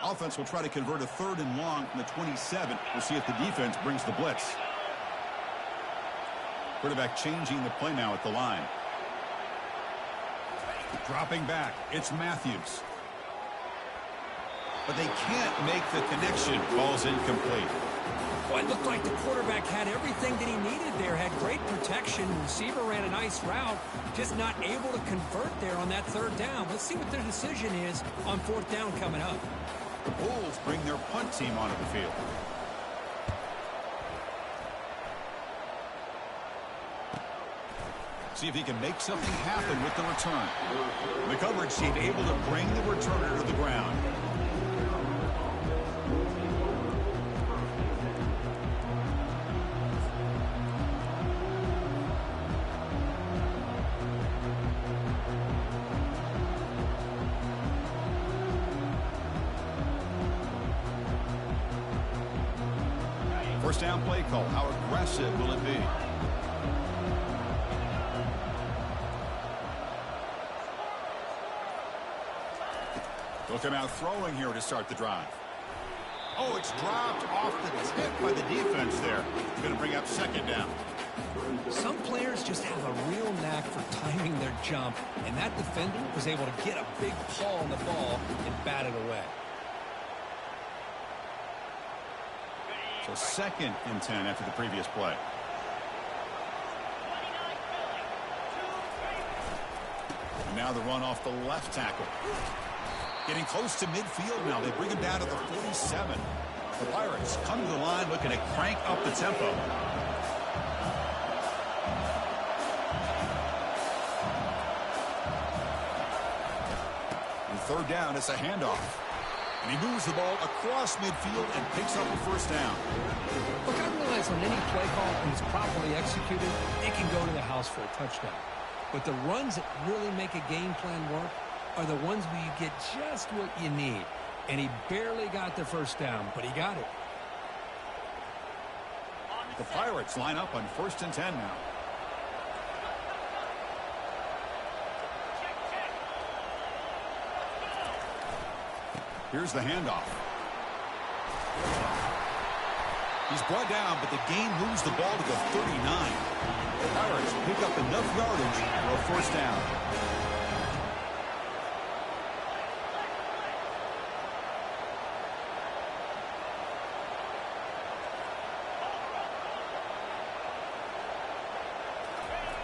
Offense will try to convert a 3rd and long from the 27. We'll see if the defense brings the blitz. Quarterback changing the play now at the line. Dropping back, it's Matthews. But they can't make the connection. Ball's incomplete. Well, it looked like the quarterback had everything that he needed there. Had great protection. Receiver ran a nice route. Just not able to convert there on that 3rd down. Let's see what their decision is on 4th down coming up. The Bulls bring their punt team onto the field. See if he can make something happen with the return. The coverage team able to bring the returner to the ground. First down play call. How aggressive will it be? Look him out throwing here to start the drive. Oh, it's dropped off the tip by the defense there. It's going to bring up 2nd down. Some players just have a real knack for timing their jump, and that defender was able to get a big paw on the ball and bat it away. So 2nd and 10 after the previous play. And now the run off the left tackle. Getting close to midfield now. They bring him down to the 47. The Pirates come to the line looking to crank up the tempo. And 3rd down, it's a handoff. And he moves the ball across midfield and picks up the 1st down. Look, I realize on any play call, when it's properly executed, it can go to the house for a touchdown. But the runs that really make a game plan work are the ones where you get just what you need. And he barely got the 1st down, but he got it. The Pirates line up on 1st and 10 now. Here's the handoff. He's brought down, but the game moves the ball to the 39. The Pirates pick up enough yardage for a 1st down.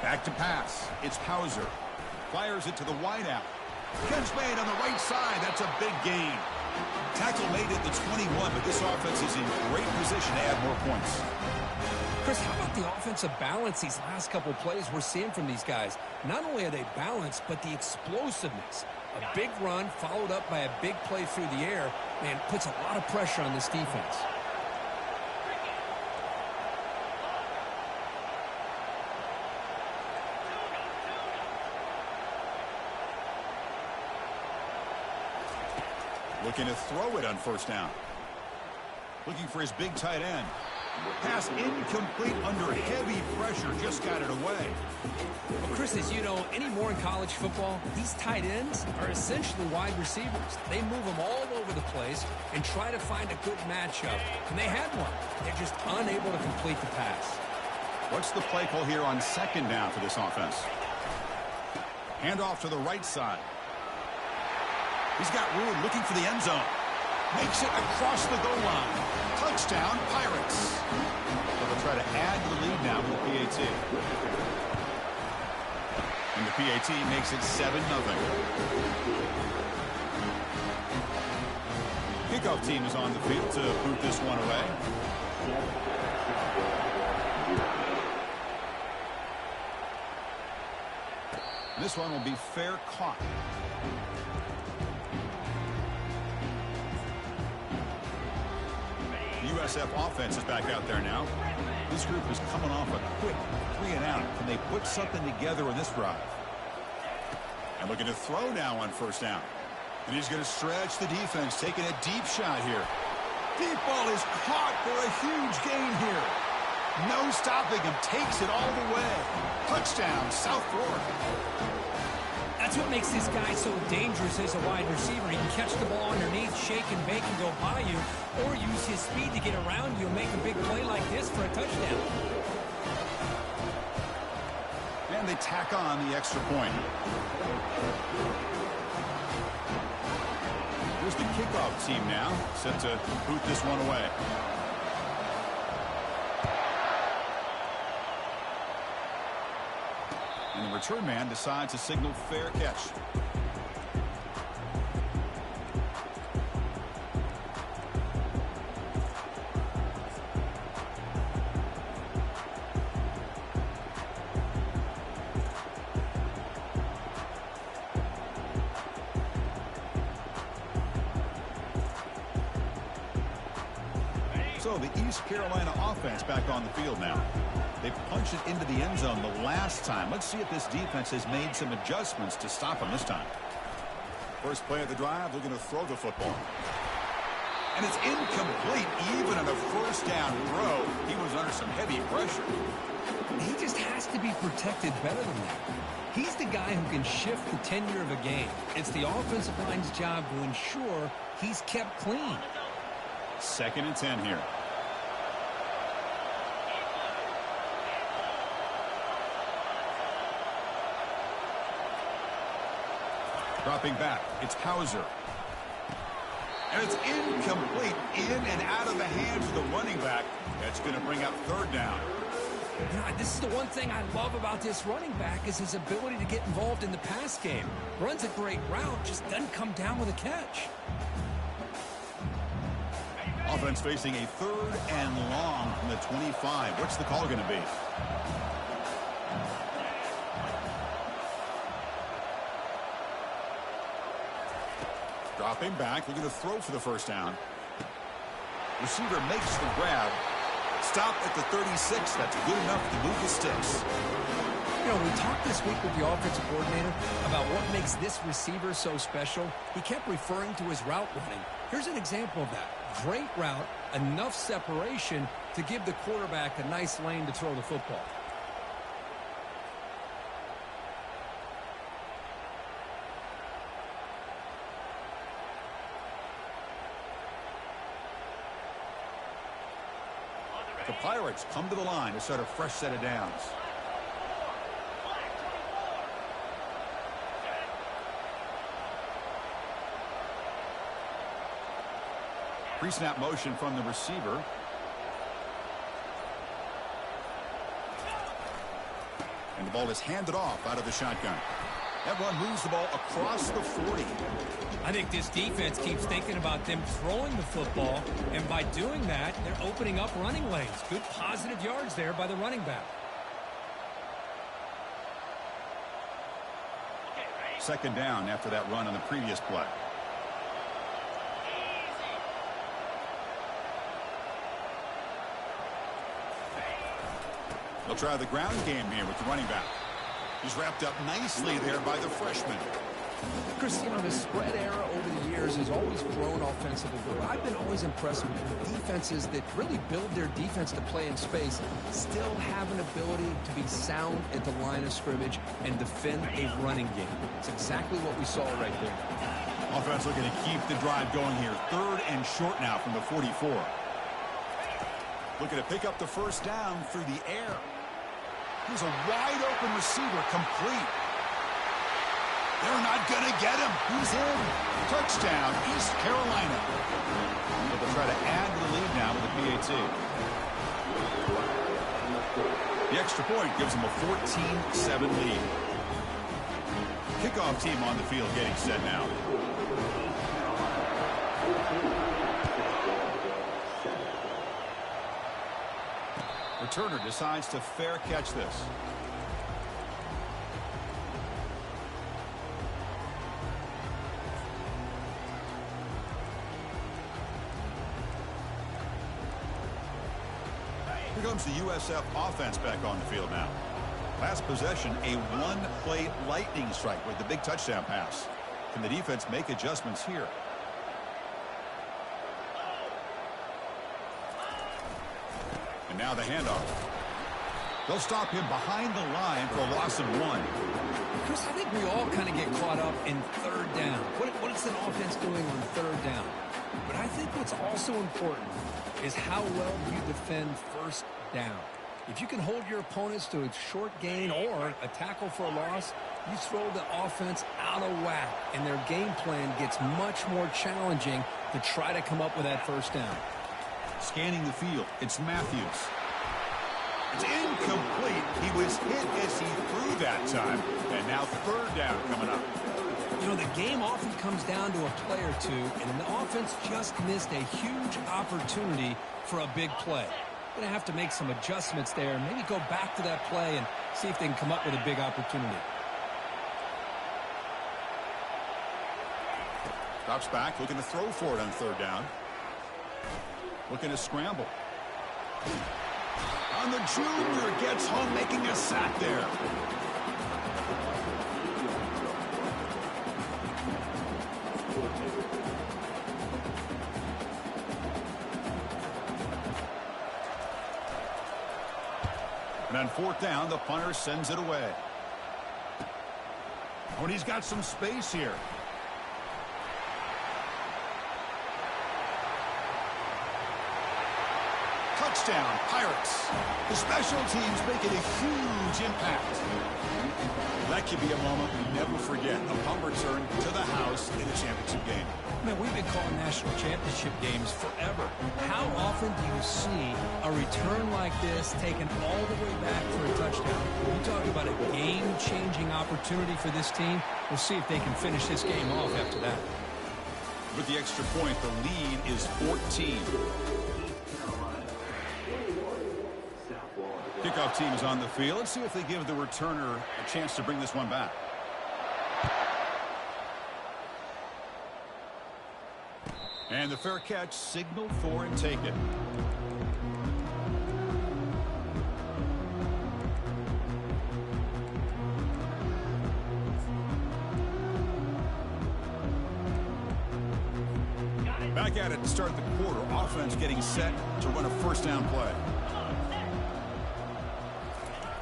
Back to pass. It's Hauser. Fires it to the wideout. Catch made on the right side. That's a big gain. Tackle made at the 21, but this offense is in great position to add more points. Chris, how about the offensive balance these last couple plays we're seeing from these guys? Not only are they balanced, but the explosiveness. A big run followed up by a big play through the air, man, puts a lot of pressure on this defense. Looking to throw it on 1st down. Looking for his big tight end. Pass incomplete under heavy pressure. Just got it away. Well, Chris, as you know, anymore in college football, these tight ends are essentially wide receivers. They move them all over the place and try to find a good matchup. And they had one. They're just unable to complete the pass. What's the play call here on 2nd down for this offense? Handoff to the right side. He's got room looking for the end zone. Makes it across the goal line. Touchdown, Pirates. So they'll try to add to the lead now with the PAT. And the PAT makes it 7-0. Kickoff team is on the field to boot this one away. This one will be fair caught. USF offense is back out there now. This group is coming off a quick 3-and-out. Can they put something together in this drive? And looking to throw now on 1st down. And he's going to stretch the defense, taking a deep shot here. Deep ball is caught for a huge gain here. No stopping him. Takes it all the way. Touchdown, South Florida. That's That's what makes this guy so dangerous as a wide receiver. He can catch the ball underneath, shake and bake and go by you, or use his speed to get around you and make a big play like this for a touchdown. And they tack on the extra point. Here's the kickoff team now, set to boot this one away. And the return man decides to signal fair catch. So the East Carolina offense back on the field now. They punched it into the end zone the last time. Let's see if this defense has made some adjustments to stop them this time. First play of the drive, they're going to throw the football. And it's incomplete. Even on a first down throw, he was under some heavy pressure. He just has to be protected better than that. He's the guy who can shift the tenure of a game. It's the offensive line's job to ensure he's kept clean. 2nd and 10 here. Dropping back, it's Hauser. And it's incomplete. In and out of the hands of the running back. That's going to bring up 3rd down. You know, this is the one thing I love about this running back is his ability to get involved in the pass game. Runs a great route, just doesn't come down with a catch. Offense facing a 3rd and long from the 25. What's the call going to be? Dropping back, they're going to throw for the 1st down. Receiver makes the grab. Stop at the 36. That's good enough to move the sticks. You know, we talked this week with the offensive coordinator about what makes this receiver so special. He kept referring to his route running. Here's an example of that. Great route, enough separation to give the quarterback a nice lane to throw the football. The Pirates come to the line to start a fresh set of downs. Pre-snap motion from the receiver. And the ball is handed off out of the shotgun. That one moves the ball across the 40. I think this defense keeps thinking about them throwing the football, and by doing that, they're opening up running lanes. Good positive yards there by the running back. 2nd down after that run on the previous play. They'll try the ground game here with the running back. He's wrapped up nicely there by the freshman. Chris, you know, the spread era over the years has always grown offensively, but I've been always impressed with defenses that really build their defense to play in space, still have an ability to be sound at the line of scrimmage and defend a running game. It's exactly what we saw right there. Offense looking to keep the drive going here. 3rd and short now from the 44. Looking to pick up the 1st down through the air. Here's a wide-open receiver, complete. They're not going to get him. He's in. Touchdown, East Carolina. But they'll try to add to the lead now with a PAT. The extra point gives them a 14-7 lead. Kickoff team on the field getting set now. Returner decides to fair catch this. Here comes the USF offense back on the field now. Last possession, a one-play lightning strike with the big touchdown pass. Can the defense make adjustments here? And now the handoff. They'll stop him behind the line for a loss of 1. Chris, I think we all kind of get caught up in third down. What is an offense doing on third down? But I think what's also important is how well you defend first down. If you can hold your opponents to a short gain or a tackle for a loss, you throw the offense out of whack, and their game plan gets much more challenging to try to come up with that first down. Scanning the field, it's Matthews. It's incomplete. He was hit as he threw that time. And now third down coming up. You know, the game often comes down to a play or two, and the offense just missed a huge opportunity for a big play. Going to have to make some adjustments there, maybe go back to that play and see if they can come up with a big opportunity. Drops back, looking to throw for it on third down. Looking to scramble. On the junior, gets home, making a sack there. And on fourth down, the punter sends it away. Oh, and he's got some space here. Touchdown, Pirates. The special teams making a huge impact. That could be a moment we never forget. A punt return to the house in a championship game. Man, we've been calling national championship games forever. How often do you see a return like this taken all the way back for a touchdown? You talk about a game-changing opportunity for this team. We'll see if they can finish this game off after that. With the extra point, the lead is 14. Kickoff team is on the field. Let's see if they give the returner a chance to bring this one back. And the fair catch signaled for and taken. Back at it to start the quarter. Offense getting set to run a first down play.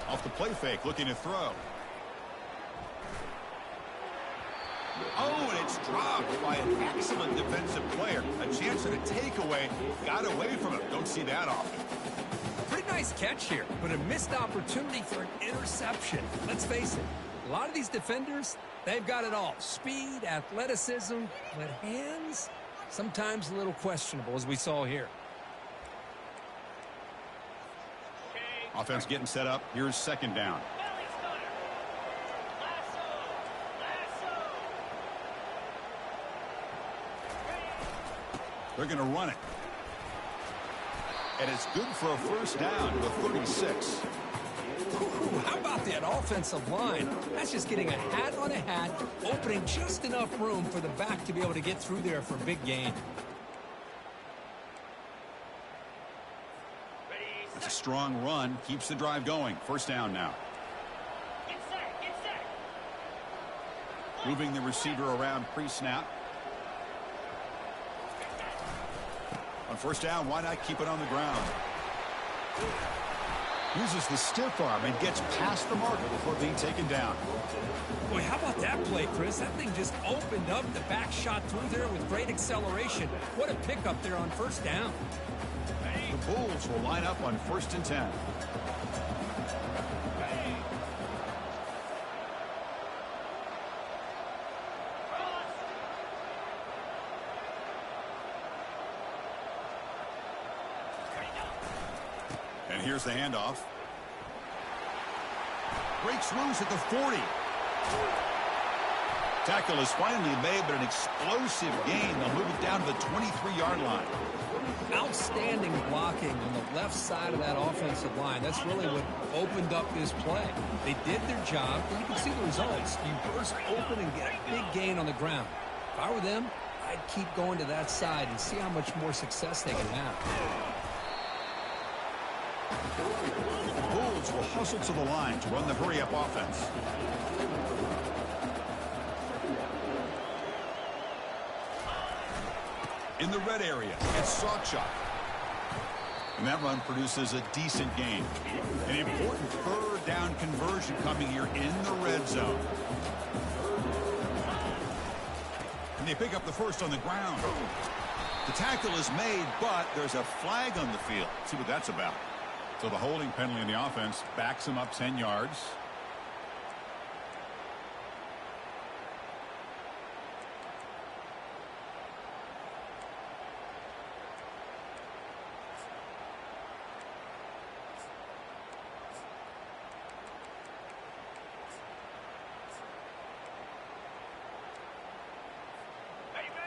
Off the play fake, looking to throw. Oh, and it's dropped by an excellent defensive player. A chance at a takeaway. Got away from him. Don't see that often. Pretty nice catch here, but a missed opportunity for an interception. Let's face it, a lot of these defenders, they've got it all. Speed, athleticism, but hands, sometimes a little questionable, as we saw here. Offense getting set up. Here's second down. They're going to run it. And it's good for a first down to 36. Ooh, how about that offensive line? That's just getting a hat on a hat, opening just enough room for the back to be able to get through there for a big gain. That's a strong run. Keeps the drive going. First down now. Get set. Moving the receiver around pre-snap. On first down, why not keep it on the ground? Uses the stiff arm and gets past the marker before being taken down. Boy, how about that play, Chris? That thing just opened up. The back shot through there with great acceleration. What a pickup there on first down. The Bulls will line up on 1st and 10. And here's the handoff. Breaks loose at the 40. Tackle is finally made, but an explosive gain. They'll move it down to the 23-yard line. Outstanding blocking on the left side of that offensive line. That's really what opened up this play. They did their job, and you can see the results. You burst open and get a big gain on the ground. If I were them, I'd keep going to that side and see how much more success they can have. The Bulls will hustle to the line to run the hurry-up offense. In the red area, it's Sawchuk. And that run produces a decent gain. An important third down conversion coming here in the red zone. And they pick up the first on the ground. The tackle is made, but there's a flag on the field. Let's see what that's about. So the holding penalty in the offense backs him up 10 yards.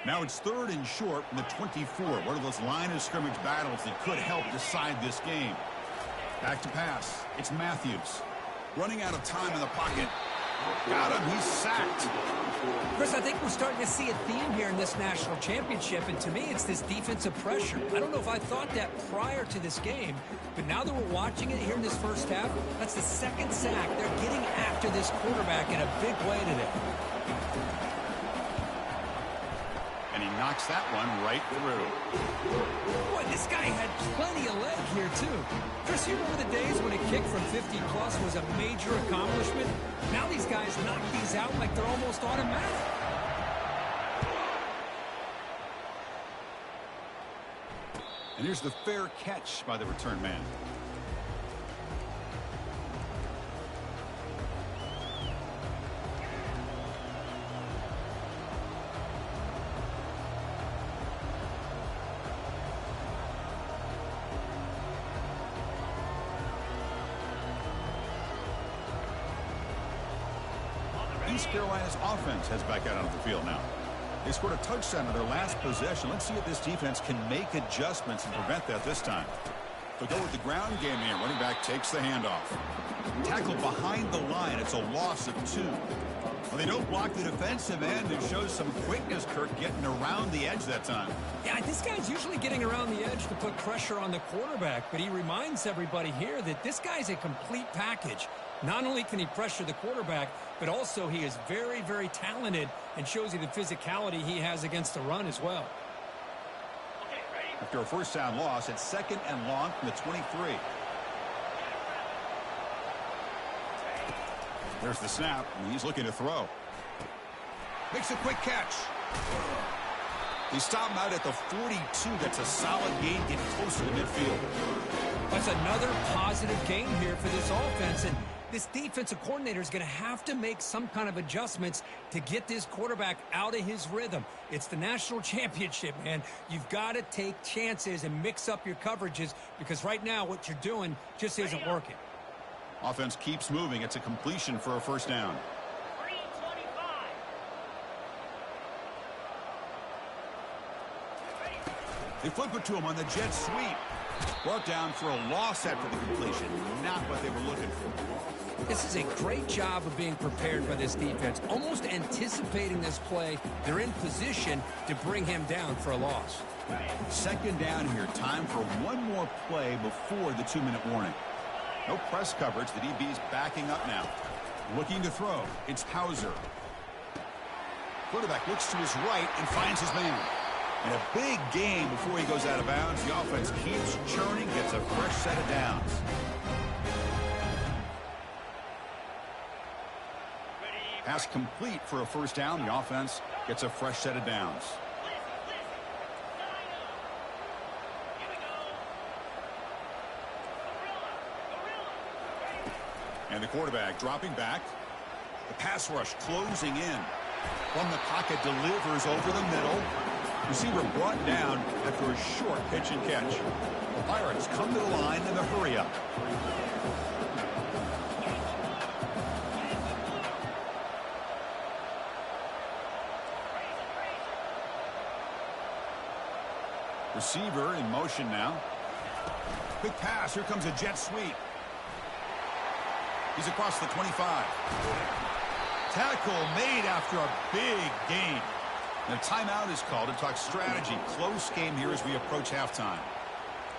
Now it's third and short from the 24. One of those line of scrimmage battles that could help decide this game. Back to pass. It's Matthews. Running out of time in the pocket. Got him. He's sacked. Chris, I think we're starting to see a theme here in this national championship, and to me it's this defensive pressure. I don't know if I thought that prior to this game, but now that we're watching it here in this first half, that's the second sack. They're getting after this quarterback in a big way today. And he knocks that one right through. Boy, this guy had plenty of leg here, too. Chris, you remember the days when a kick from 50-plus was a major accomplishment? Now these guys knock these out like they're almost automatic. And here's the fair catch by the return man. East Carolina's offense heads back out onto the field now. They scored a touchdown on their last possession. Let's see if this defense can make adjustments and prevent that this time. They'll go with the ground game here. Running back takes the handoff. Tackled behind the line. It's a loss of 2. Well, they don't block the defensive end. It shows some quickness, Kirk, getting around the edge that time. Yeah, this guy's usually getting around the edge to put pressure on the quarterback, but he reminds everybody here that this guy's a complete package. Not only can he pressure the quarterback, but also he is very, very talented and shows you the physicality he has against the run as well. After a first down loss, it's second and long from the 23. There's the snap, and he's looking to throw. Makes a quick catch. He stopped him out at the 42. That's a solid gain, getting closer to midfield. That's another positive gain here for this offense, and this defensive coordinator is going to have to make some kind of adjustments to get this quarterback out of his rhythm. It's the national championship, man. You've got to take chances and mix up your coverages because right now what you're doing just isn't working. Offense keeps moving. It's a completion for a first down. 325. They flip it to him on the jet sweep. Brought down for a loss after the completion. Not what they were looking for. This is a great job of being prepared by this defense. Almost anticipating this play. They're in position to bring him down for a loss. Second down here. Time for one more play before the 2-minute warning. No press coverage. The DB's backing up now. Looking to throw. It's Hauser. Quarterback looks to his right and finds his man. And a big gain before he goes out of bounds. The offense keeps churning, gets a fresh set of downs. Pass complete for a first down. The offense gets a fresh set of downs. And the quarterback dropping back. The pass rush closing in. From the pocket, delivers over the middle. Receiver brought down after a short pitch and catch. The Pirates come to the line in a hurry-up. Receiver in motion now. Quick pass. Here comes a jet sweep. He's across the 25. Tackle made after a big gain. And a timeout is called to talk strategy. Close game here as we approach halftime.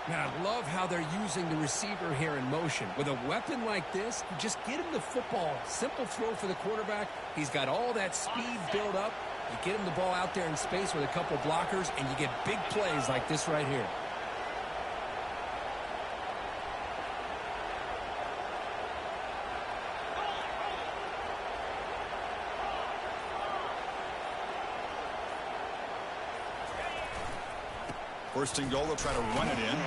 Man, I love how they're using the receiver here in motion. With a weapon like this, you just get him the football. Simple throw for the quarterback. He's got all that speed built up. You get him the ball out there in space with a couple blockers, and you get big plays like this right here. First and goal, they'll try to run it in.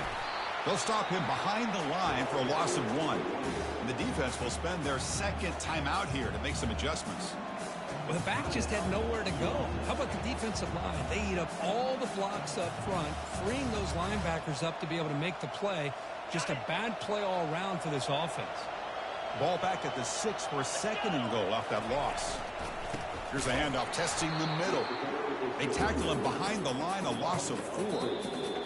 They'll stop him behind the line for a loss of 1. And the defense will spend their second timeout here to make some adjustments. Well, the back just had nowhere to go. How about the defensive line? They eat up all the blocks up front, freeing those linebackers up to be able to make the play. Just a bad play all around for this offense. Ball back at the 6 for a second and goal off that loss. Here's a handoff testing the middle. They tackle him behind the line, a loss of 4.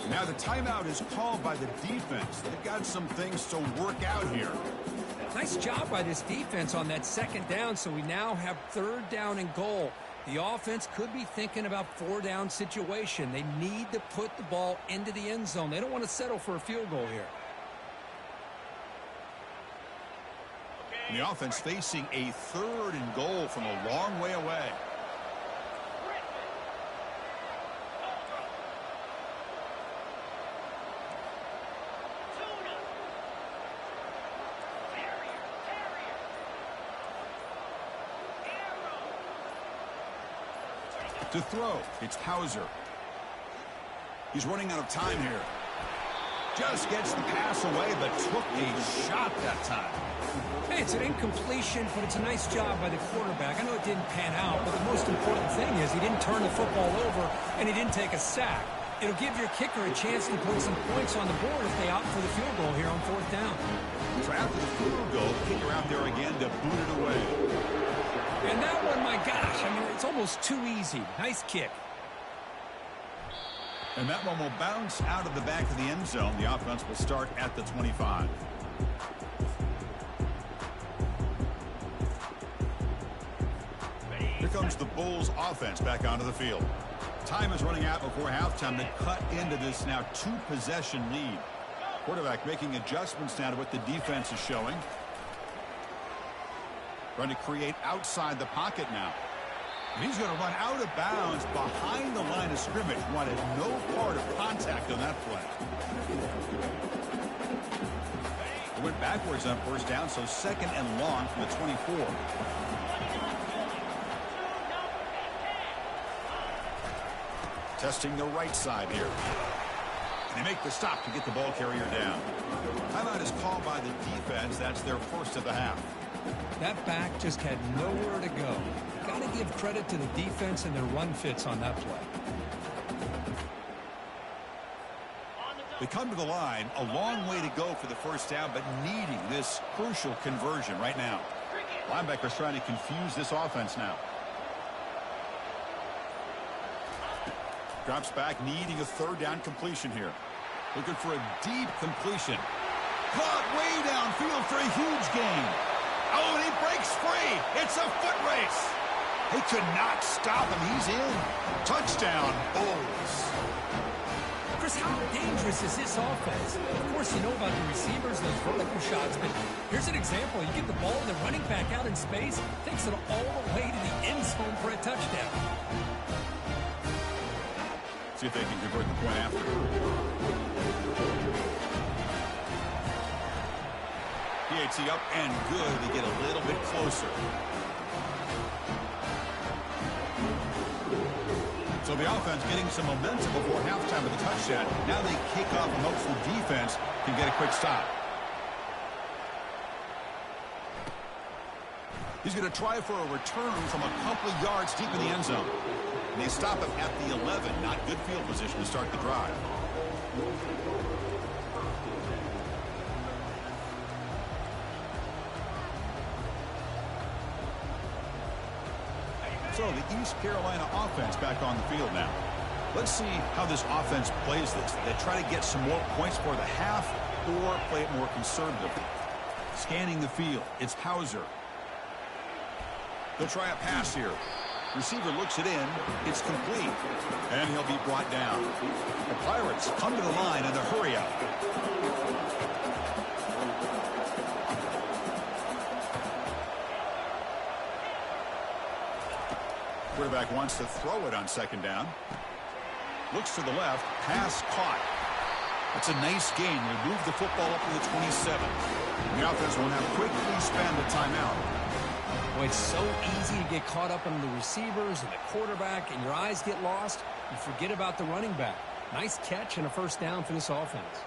Now the timeout is called by the defense. They've got some things to work out here. Nice job by this defense on that second down, so we now have 3rd down and goal. The offense could be thinking about 4-down situation. They need to put the ball into the end zone. They don't want to settle for a field goal here. And the offense facing a 3rd and goal from a long way away. To throw, it's Hauser. He's running out of time here. Just gets the pass away, but took a shot that time. Hey, it's an incompletion, but it's a nice job by the quarterback. I know it didn't pan out, but the most important thing is he didn't turn the football over, and he didn't take a sack. It'll give your kicker a chance to put some points on the board if they opt for the field goal here on 4th down. So after the field goal, kicker out there again to boot it away. And that one, my gosh, I mean, it's almost too easy. Nice kick. And that one will bounce out of the back of the end zone. The offense will start at the 25. Here comes the Bulls offense back onto the field. Time is running out before halftime to cut into this now 2-possession lead. Quarterback making adjustments now to what the defense is showing. Trying to create outside the pocket now. And he's going to run out of bounds behind the line of scrimmage. Wanted no part of contact on that play. It went backwards on 1st down, so 2nd and long from the 24. Testing the right side here. And they make the stop to get the ball carrier down. Timeout is called by the defense. That's their first of the half. That back just had nowhere to go. Got to give credit to the defense and their run fits on that play. They come to the line, a long way to go for the 1st down, but needing this crucial conversion right now. Linebackers trying to confuse this offense now. Drops back, needing a 3rd down completion here. Looking for a deep completion. Caught way downfield for a huge gain. Oh, and he breaks free. It's a foot race. They could not stop him. He's in. Touchdown, Bulls. Chris, how dangerous is this offense? Of course, you know about the receivers, those vertical shots, but here's an example. You get the ball and the running back out in space, takes it all the way to the end zone for a touchdown. See if they can convert the point after. PAT up and good. They get a little bit closer. So the offense getting some momentum before halftime with a touchdown. Now they kick off and hopes the defense can get a quick stop. He's going to try for a return from a couple of yards deep in the end zone. And they stop him at the 11. Not good field position to start the drive. So the East Carolina offense back on the field now. Let's see how this offense plays this. They try to get some more points for the half or play it more conservatively. Scanning the field. It's Hauser. They'll try a pass here. Receiver looks it in. It's complete. And he'll be brought down. The Pirates come to the line in a hurry out. Quarterback wants to throw it on 2nd down. Looks to the left. Pass caught. That's a nice gain. They move the football up to the 27. And the offense will now quickly spend a timeout. Boy, it's so easy to get caught up on the receivers and the quarterback, and your eyes get lost. You forget about the running back. Nice catch and a first down for this offense.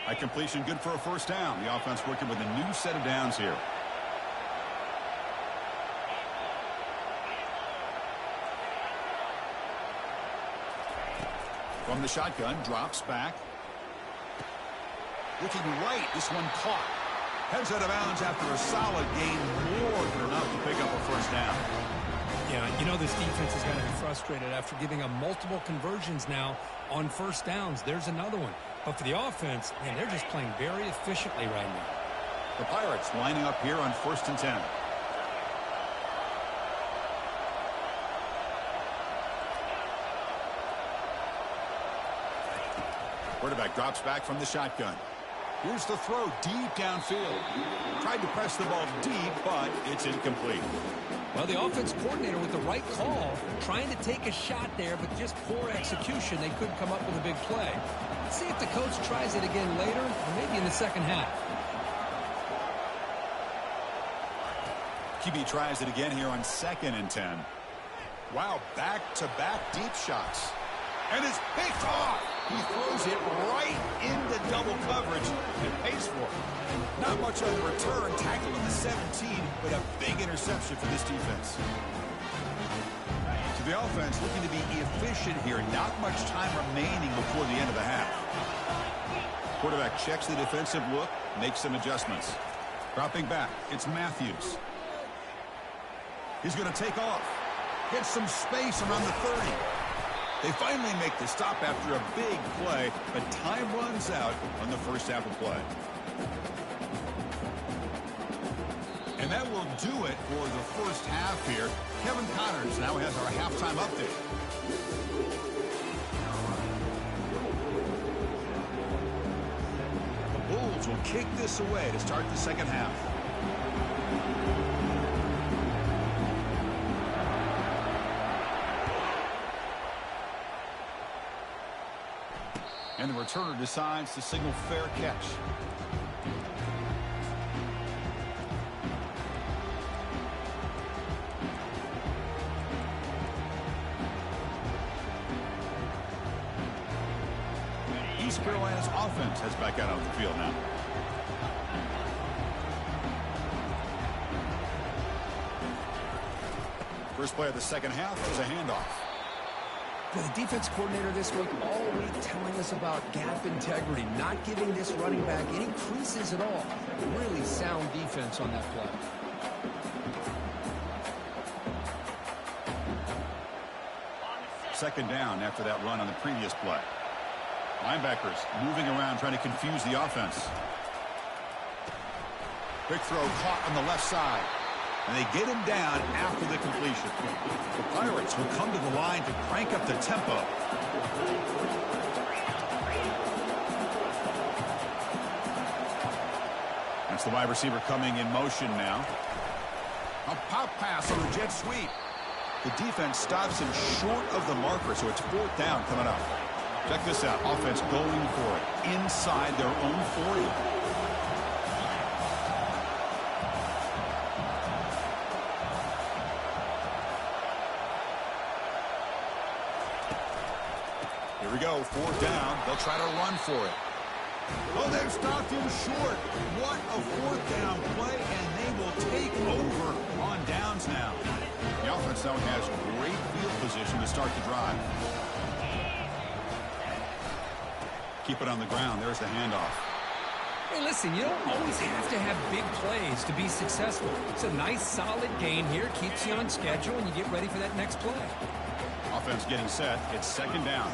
A completion good for a first down. The offense working with a new set of downs here. From the shotgun, drops back. Looking right, this one caught. Heads out of bounds after a solid gain, more than enough to pick up a first down. Yeah, you know this defense is going to be frustrated after giving them multiple conversions now on first downs. There's another one. But for the offense, man, they're just playing very efficiently right now. The Pirates lining up here on 1st and 10. Quarterback drops back from the shotgun. Here's the throw deep downfield. Tried to press the ball deep, but it's incomplete. Well, the offense coordinator with the right call, trying to take a shot there, but just poor execution. They couldn't come up with a big play. Let's see if the coach tries it again later, or maybe in the second half. QB tries it again here on 2nd and 10. Wow, back-to-back deep shots. And it's picked off. He throws it right into double coverage and pays for it. Not much on the return. Tackled at the 17, but a big interception for this defense. So the offense looking to be efficient here. Not much time remaining before the end of the half. Quarterback checks the defensive look, makes some adjustments. Dropping back, it's Matthews. He's going to take off. Gets some space around the 30. They finally make the stop after a big play, but time runs out on the first half of play. And that will do it for the first half here. Kevin Connors now has our halftime update. The Bulls will kick this away to start the second half. And the returner decides to signal fair catch. East Carolina's offense heads back out on the field now. First play of the second half is a handoff. The defense coordinator this week all week telling us about gap integrity, not giving this running back any creases at all. Really sound defense on that play. Second down after that run on the previous play. Linebackers moving around trying to confuse the offense. Quick throw caught on the left side. And they get him down after the completion. The Pirates will come to the line to crank up the tempo. That's the wide receiver coming in motion now. A pop pass on the jet sweep. The defense stops him short of the marker, so it's 4th down coming up. Check this out. Offense going for it inside their own 40. Here we go, 4th down. They'll try to run for it. Oh, they've stopped him short. What a 4th down play, and they will take over on downs now. The offense now has great field position to start the drive. Keep it on the ground. There's the handoff. Hey, listen, you don't always have to have big plays to be successful. It's a nice, solid game here. Keeps you on schedule, and you get ready for that next play. Offense getting set. It's 2nd down.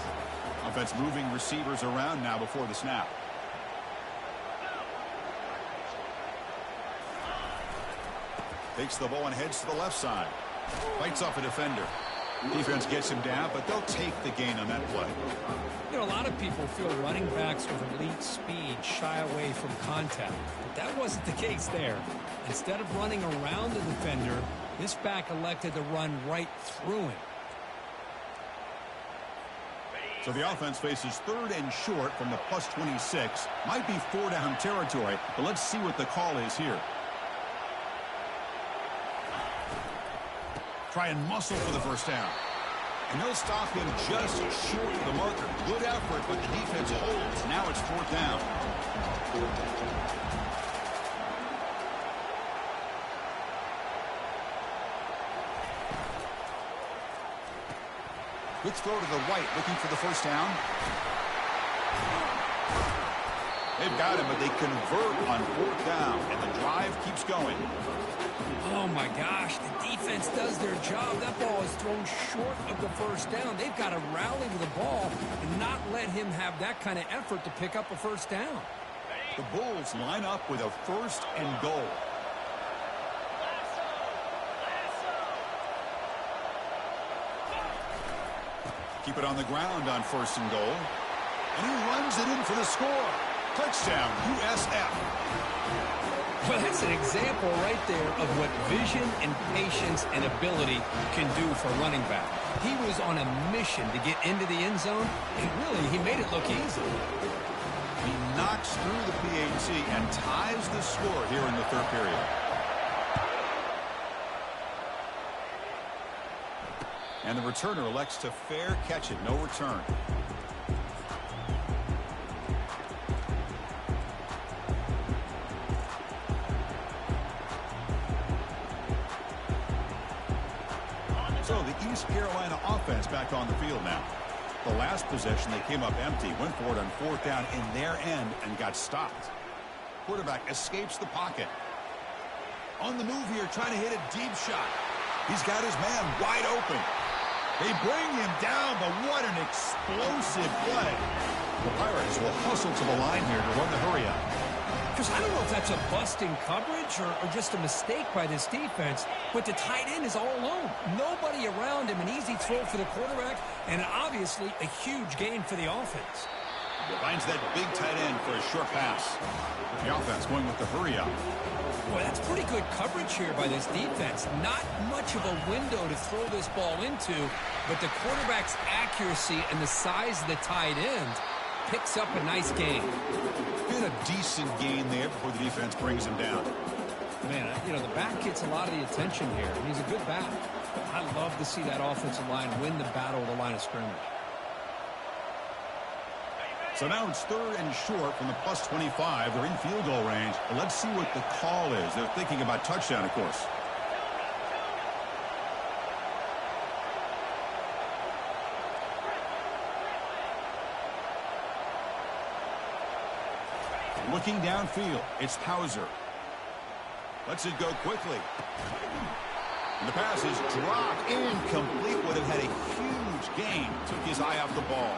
Offense moving receivers around now before the snap. Takes the ball and heads to the left side. Fights off a defender. Defense gets him down, but they'll take the gain on that play. You know, a lot of people feel running backs with elite speed shy away from contact. But that wasn't the case there. Instead of running around the defender, this back elected to run right through him. So the offense faces 3rd and short from the +26. Might be 4-down territory, but let's see what the call is here. Try and muscle for the first down. And they'll stop him just short of the marker. Good effort, but the defense holds. Now it's 4th down. Quick throw to the right, looking for the first down. They've got him, but they convert on 4th down, and the drive keeps going. Oh, my gosh, the defense does their job. That ball is thrown short of the first down. They've got to rally to the ball and not let him have that kind of effort to pick up a first down. The Bulls line up with a 1st and goal. Keep it on the ground on 1st and goal. And he runs it in for the score. Touchdown, USF. Well, that's an example right there of what vision and patience and ability can do for a running back. He was on a mission to get into the end zone, and really, he made it look easy. He knocks through the PAT and ties the score here in the 3rd period. And the returner elects to fair catch it, no return. So the East Carolina offense back on the field now. The last possession, they came up empty, went for it on 4th down in their end and got stopped. Quarterback escapes the pocket. On the move here, trying to hit a deep shot. He's got his man wide open. They bring him down, but what an explosive play. The Pirates will hustle to the line here to run the hurry-up. Because I don't know if that's a busting coverage or just a mistake by this defense, but the tight end is all alone. Nobody around him, an easy throw for the quarterback, and obviously a huge gain for the offense. Finds that big tight end for a short pass. The offense going with the hurry-up. Boy, that's pretty good coverage here by this defense. Not much of a window to throw this ball into, but the quarterback's accuracy and the size of the tight end picks up a nice gain. Been a decent gain there before the defense brings him down. Man, you know, the back gets a lot of the attention here. He's a good back. I love to see that offensive line win the battle of the line of scrimmage. So now it's 3rd and short from the +25. They're in field goal range. But let's see what the call is. They're thinking about touchdown, of course. Looking downfield, it's Hauser. Lets it go quickly. And the pass is dropped. Incomplete. Would have had a huge gain. Took his eye off the ball.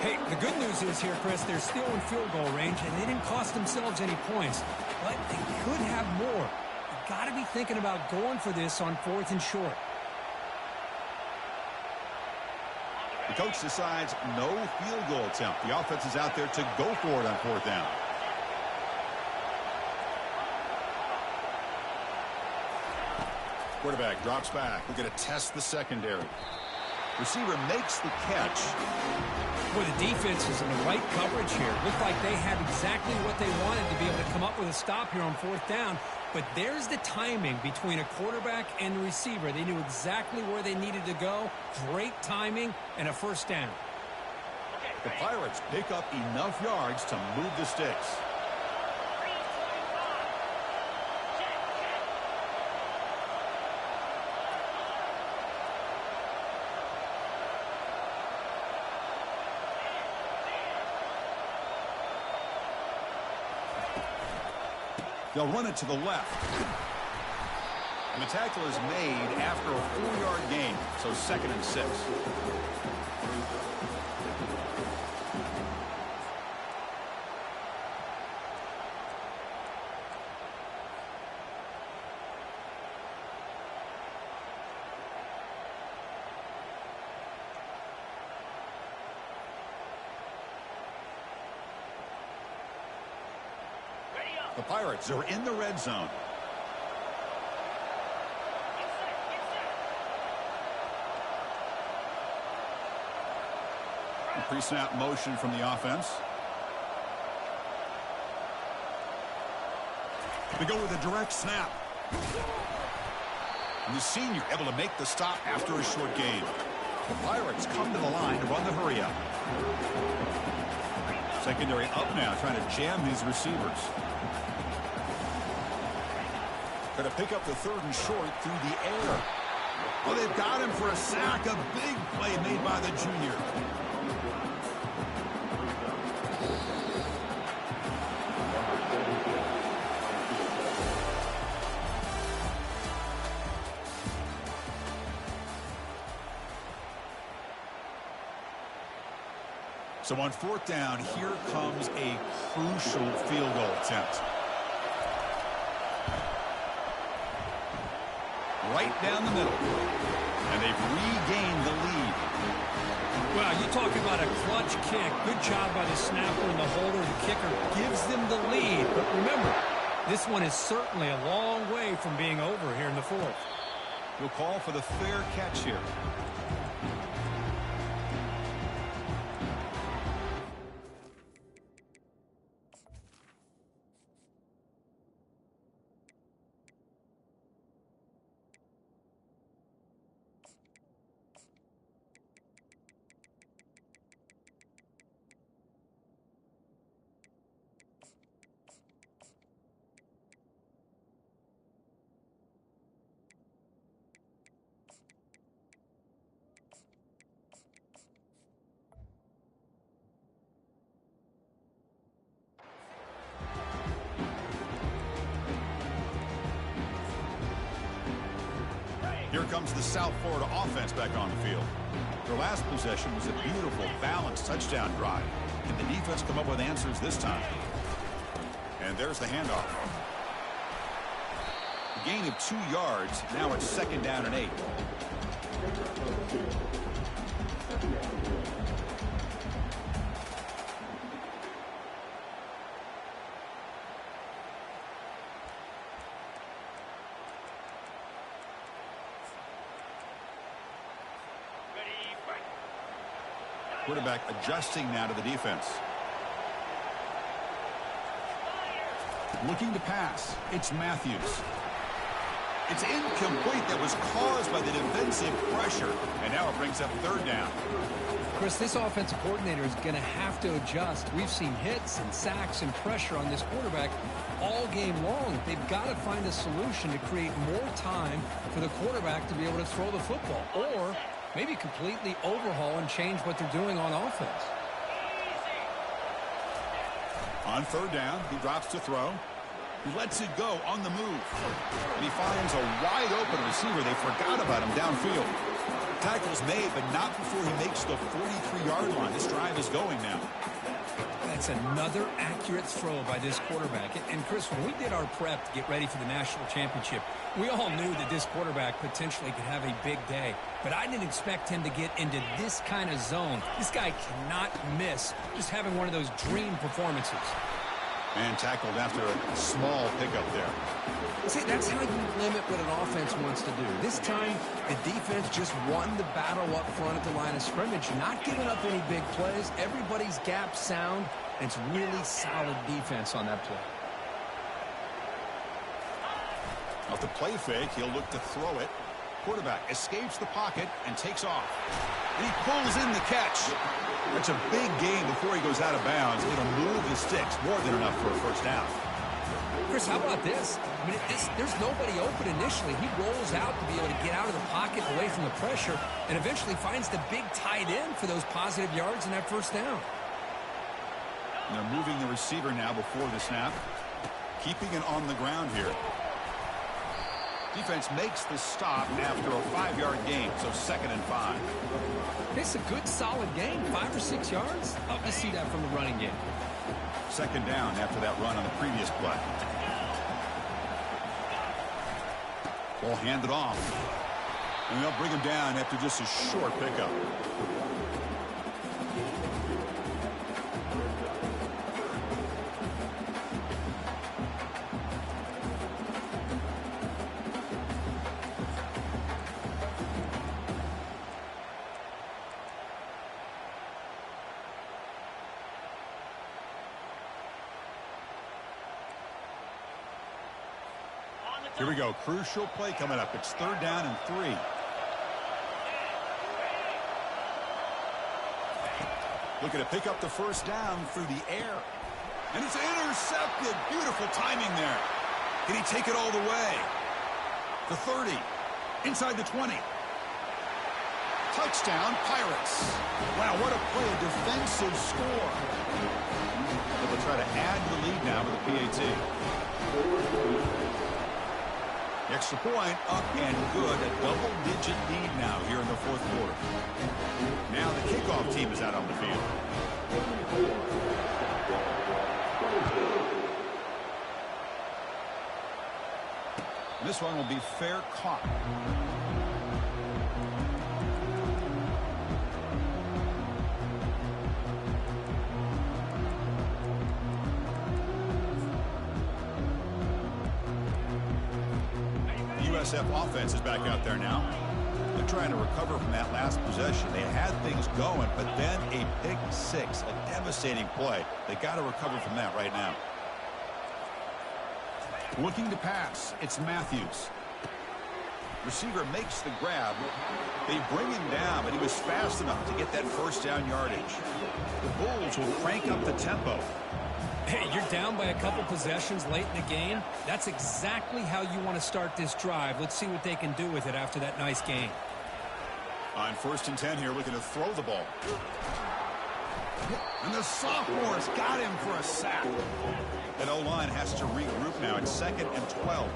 Hey, the good news is here, Chris, they're still in field goal range, and they didn't cost themselves any points. But they could have more. You got to be thinking about going for this on 4th and short. The coach decides no field goal attempt. The offense is out there to go for it on 4th down. Quarterback drops back. We're going to test the secondary. Receiver makes the catch. Boy, the defense is in the right coverage here. Looked like they had exactly what they wanted to be able to come up with a stop here on 4th down. But there's the timing between a quarterback and the receiver. They knew exactly where they needed to go. Great timing and a first down. The Pirates pick up enough yards to move the sticks. They'll run it to the left. And the tackle is made after a 4-yard gain, so 2nd and 6. The Pirates are in the red zone. Pre-snap motion from the offense. They go with a direct snap. And the senior able to make the stop after a short gain. The Pirates come to the line to run the hurry up. Secondary up now, trying to jam these receivers. Going to pick up the 3rd and short through the air. Oh, they've got him for a sack. A big play made by the junior. So on 4th down, here comes a crucial field goal attempt. Right down the middle. And they've regained the lead. Well, you're talking about a clutch kick. Good job by the snapper and the holder. The kicker gives them the lead. But remember, this one is certainly a long way from being over here in the 4th. We'll call for the fair catch here. Here comes the South Florida offense back on the field. Their last possession was a beautiful, balanced touchdown drive. Can the defense come up with answers this time? And there's the handoff. A gain of 2 yards. Now it's 2nd down and 8. Quarterback adjusting now to the defense. Looking to pass. It's Matthews. It's incomplete. That was caused by the defensive pressure. And now it brings up 3rd down. Chris, this offensive coordinator is going to have to adjust. We've seen hits and sacks and pressure on this quarterback all game long. They've got to find a solution to create more time for the quarterback to be able to throw the football. Or maybe completely overhaul and change what they're doing on offense. On 3rd down, he drops to throw. He lets it go on the move. And he finds a wide open receiver. They forgot about him downfield. Tackle's made, but not before he makes the 43-yard line. This drive is going now. That's another accurate throw by this quarterback. And Chris, when we did our prep to get ready for the national championship, we all knew that this quarterback potentially could have a big day. But I didn't expect him to get into this kind of zone. This guy cannot miss just having one of those dream performances. And tackled after a small pickup there. See, that's how you limit what an offense wants to do. This time, the defense just won the battle up front at the line of scrimmage, not giving up any big plays. Everybody's gap sound, and it's really solid defense on that play. Off the play fake, he'll look to throw it. Quarterback escapes the pocket and takes off. And he pulls in the catch. That's a big gain before he goes out of bounds. It'll move the sticks more than enough for a 1st down. Chris, how about this? I mean, there's nobody open initially. He rolls out to be able to get out of the pocket away from the pressure and eventually finds the big tight end for those positive yards in that 1st down. And they're moving the receiver now before the snap. Keeping it on the ground here. Defense makes the stop after a 5-yard gain, so 2nd and 5. It's a good, solid gain, 5 or 6 yards. Love to see that from the running game. 2nd down after that run on the previous play. Ball handed off. And they'll bring him down after just a short pickup. Here we go. Crucial play coming up. It's 3rd down and 3. Looking to pick up the 1st down through the air. And it's intercepted. Beautiful timing there. Can he take it all the way? The 30. Inside the 20. Touchdown, Pirates. Wow, what a play. A defensive score. They'll try to add to the lead now with the PAT. Extra point up and good. A double-digit lead now here in the 4th quarter. Now the kickoff team is out on the field. And this one will be fair caught. USF offense is back out there now. They're trying to recover from that last possession. They had things going, but then a pick 6, a devastating play. They got to recover from that right now. Looking to pass, it's Matthews. Receiver makes the grab. They bring him down, but he was fast enough to get that 1st down yardage. The Bulls will crank up the tempo. Hey, you're down by a couple possessions late in the game. That's exactly how you want to start this drive. Let's see what they can do with it after that nice game. On 1st and 10 here, looking to throw the ball. And the sophomore's got him for a sack. That O-line has to regroup now. It's 2nd and 12.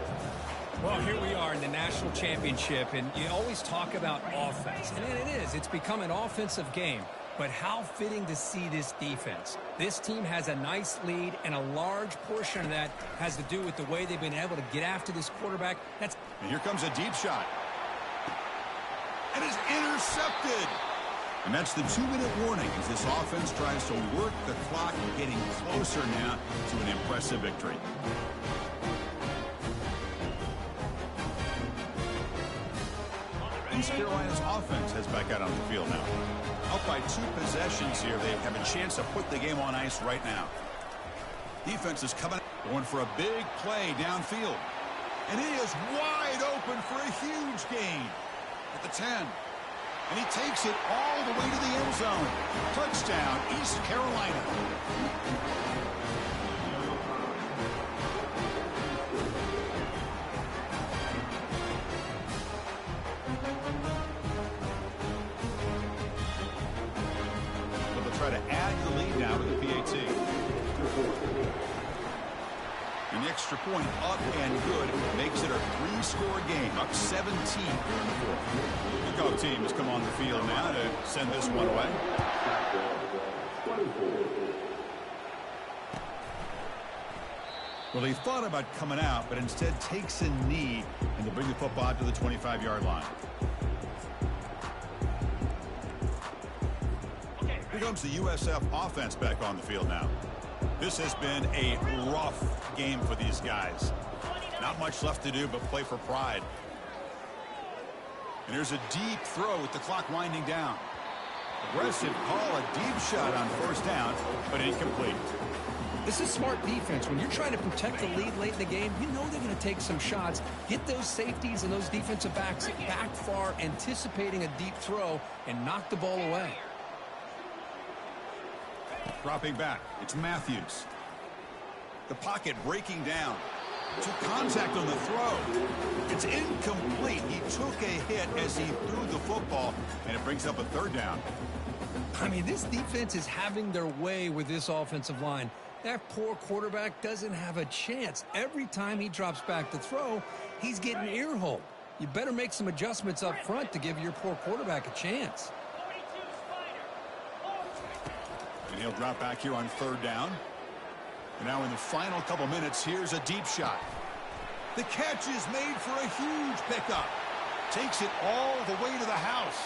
Well, here we are in the national championship, and you always talk about offense. And it is. It's become an offensive game. But how fitting to see this defense. This team has a nice lead, and a large portion of that has to do with the way they've been able to get after this quarterback. And here comes a deep shot. And it's intercepted. And that's the 2-minute warning as this offense tries to work the clock, getting closer now to an impressive victory. East Carolina's offense heads back out on the field now. Up by 2 possessions here. They have a chance to put the game on ice right now. Defense is going for a big play downfield. And he is wide open for a huge gain at the 10. And he takes it all the way to the end zone. Touchdown, East Carolina. Try to add the lead now to the PAT. An extra point up and good makes it a 3-score game, up 17 here in the 4th. The kickoff team has come on the field now to send this one away. Well, he thought about coming out, but instead takes a knee and to bring the football out to the 25-yard line. Here comes the USF offense back on the field now. This has been a rough game for these guys. Not much left to do but play for pride. And there's a deep throw with the clock winding down. Aggressive call, a deep shot on 1st down, but incomplete. This is smart defense. When you're trying to protect the lead late in the game, you know they're going to take some shots. Get those safeties and those defensive backs back far, anticipating a deep throw, and knock the ball away. Dropping back, it's Matthews. The pocket breaking down. Took contact on the throw. It's incomplete. He took a hit as he threw the football, and it brings up a 3rd down. I mean, this defense is having their way with this offensive line. That poor quarterback doesn't have a chance. Every time he drops back to throw, he's getting ear-holed. You better make some adjustments up front to give your poor quarterback a chance. And he'll drop back here on 3rd down. And now in the final couple minutes, here's a deep shot. The catch is made for a huge pickup. Takes it all the way to the house.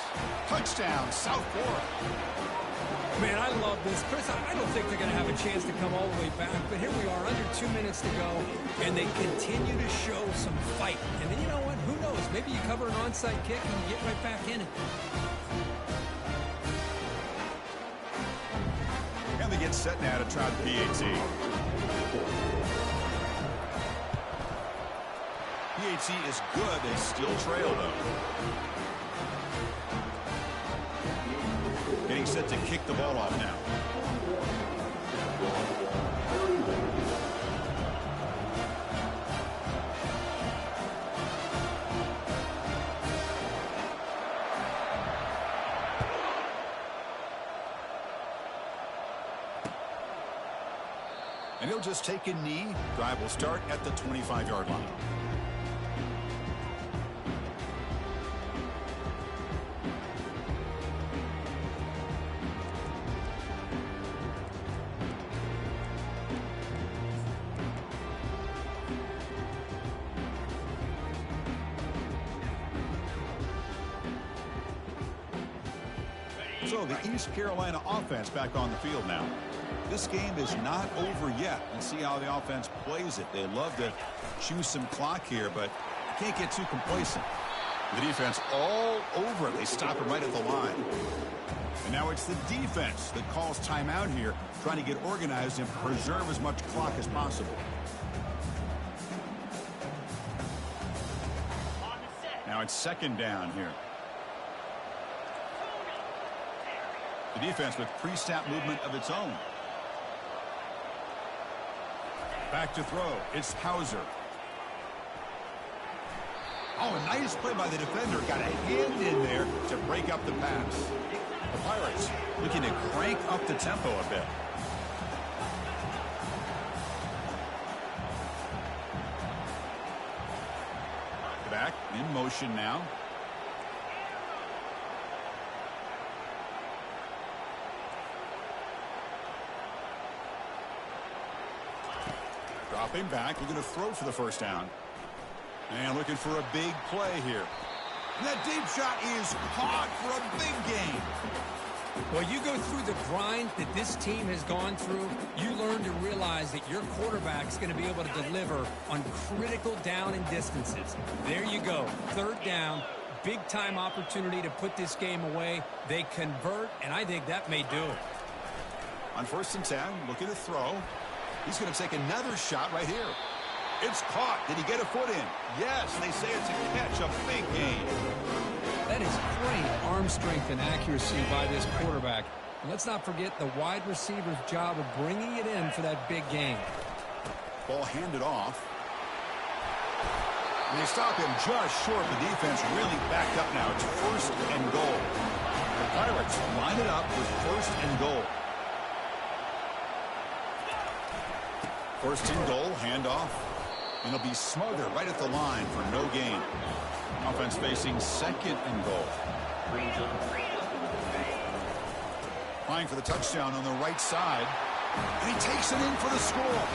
Touchdown, South Florida. Man, I love this. Chris, I don't think they're going to have a chance to come all the way back, but here we are, under 2 minutes to go, and they continue to show some fight. And then you know what? Who knows? Maybe you cover an onside kick and you get right back in it. And they get set now to try the PAT. PAT is good. They still trail, though. Getting set to kick the ball off now. And he'll just take a knee. Drive will start at the 25-yard line. So the East Carolina offense back on the field now. This game is not over yet. Let's see how the offense plays it. They love to choose some clock here, but can't get too complacent. The defense all over it. They stop him right at the line. And now it's the defense that calls timeout here, trying to get organized and preserve as much clock as possible. Now it's second down here. The defense with pre-snap movement of its own. Back to throw. It's Hauser. Oh, a nice play by the defender. Got a hand in there to break up the pass. The Pirates looking to crank up the tempo a bit. Back in motion now. Dropping back, looking to throw for the first down. And looking for a big play here. And that deep shot is caught for a big gain. Well, you go through the grind that this team has gone through, you learn to realize that your quarterback is going to be able to deliver on critical down and distances. There you go. Third down, big-time opportunity to put this game away. They convert, and I think that may do it. On 1st and 10, looking to throw. He's going to take another shot right here. It's caught. Did he get a foot in? Yes, they say it's a catch, a big gain. That is great arm strength and accuracy by this quarterback. And let's not forget the wide receiver's job of bringing it in for that big gain. Ball handed off. And they stop him just short. The defense really backed up now. It's 1st and goal. The Pirates line it up with 1st and goal. 1st and goal, handoff. And it'll be smothered right at the line for no gain. Offense facing 2nd and goal. Trying for the touchdown on the right side. And he takes it in for the score.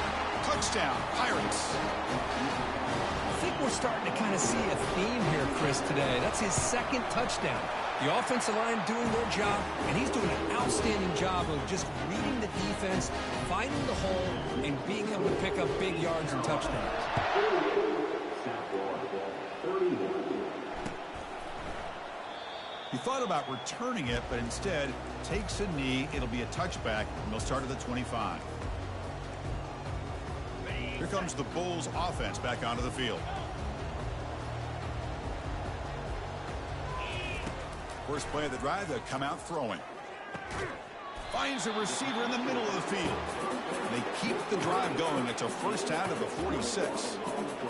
Touchdown, Pirates. I think we're starting to kind of see a theme here, Chris, today. That's his 2nd touchdown. The offensive line doing their job, and he's doing an outstanding job of just reading the defense, finding the hole, and being able to pick up big yards and touchdowns. He thought about returning it, but instead takes a knee. It'll be a touchback, and they'll start at the 25. Here comes the Bulls offense back onto the field. First play of the drive, they'll come out throwing. Finds a receiver in the middle of the field. They keep the drive going. It's a 1st out of the 46.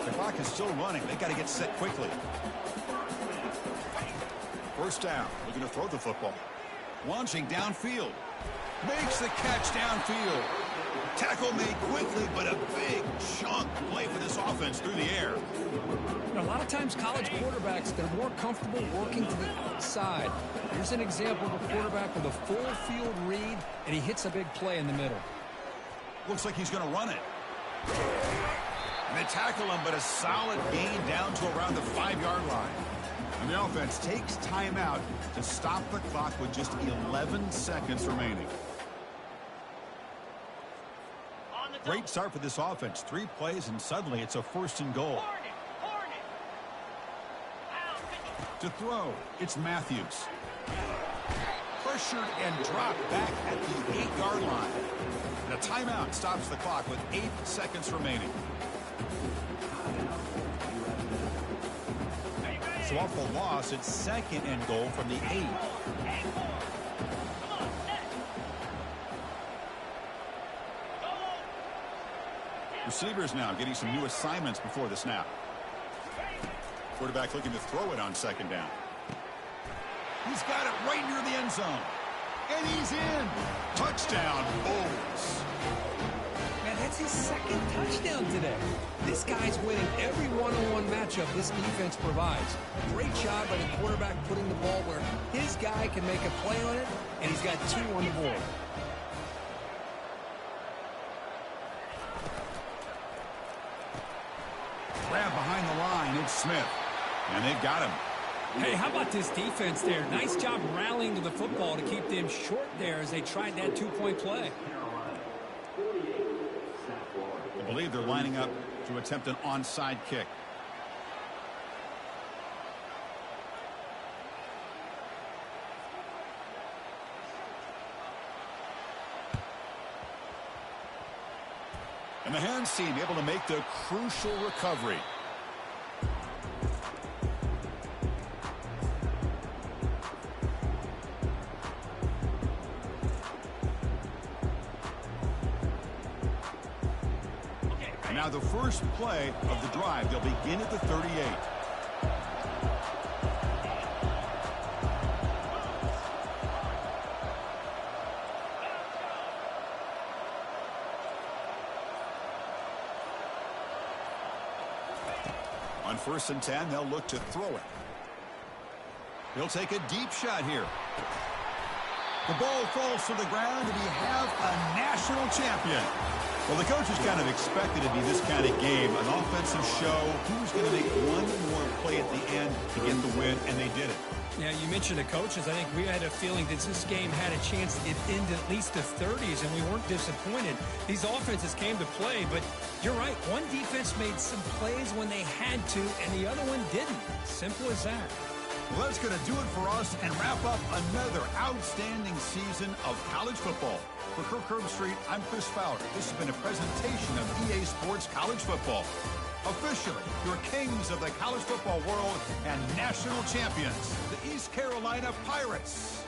The clock is still running. They got to get set quickly. 1st down. Looking to throw the football. Launching downfield. Makes the catch downfield. Tackle made quickly, but a big chunk play for this offense through the air. A lot of times college quarterbacks, they're more comfortable working to the outside. Here's an example of a quarterback with a full field read, and he hits a big play in the middle. Looks like he's going to run it. And they tackle him, but a solid gain down to around the 5-yard line. And the offense takes timeout to stop the clock with just 11 seconds remaining. Great start for this offense. 3 plays, and suddenly it's a 1st and goal. To throw, it's Matthews. Pressured and dropped back at the 8-yard line. And a timeout stops the clock with 8 seconds remaining. So off the loss, it's 2nd and goal from the 8. Receivers now getting some new assignments before the snap. Quarterback looking to throw it on 2nd down. He's got it right near the end zone. And he's in. Touchdown, Bulls. Man, that's his 2nd touchdown today. This guy's winning every one-on-one matchup this defense provides. Great job by the quarterback putting the ball where his guy can make a play on it, and he's got 2 on the board. Grab behind the line. It's Smith. And they've got him. Hey, how about this defense there? Nice job rallying to the football to keep them short there as they tried that 2-point play. I believe they're lining up to attempt an onside kick. And the hands team able to make the crucial recovery. And now the first play of the drive. They'll begin at the 38. On 1st and 10, they'll look to throw it. He'll take a deep shot here. The ball falls to the ground, and we have a national champion. Well, the coaches kind of expected it to be this kind of game, an offensive show. Who's going to make one more play at the end to get the win, and they did it. Yeah, you mentioned the coaches. I think we had a feeling that this game had a chance to get into at least the 30s, and we weren't disappointed. These offenses came to play, but you're right. One defense made some plays when they had to, and the other one didn't. Simple as that. Well, that's going to do it for us and wrap up another outstanding season of college football. For Kirk Herbstreit, I'm Chris Fowler. This has been a presentation of EA Sports College Football. Officially, your kings of the college football world and national champions, the East Carolina Pirates.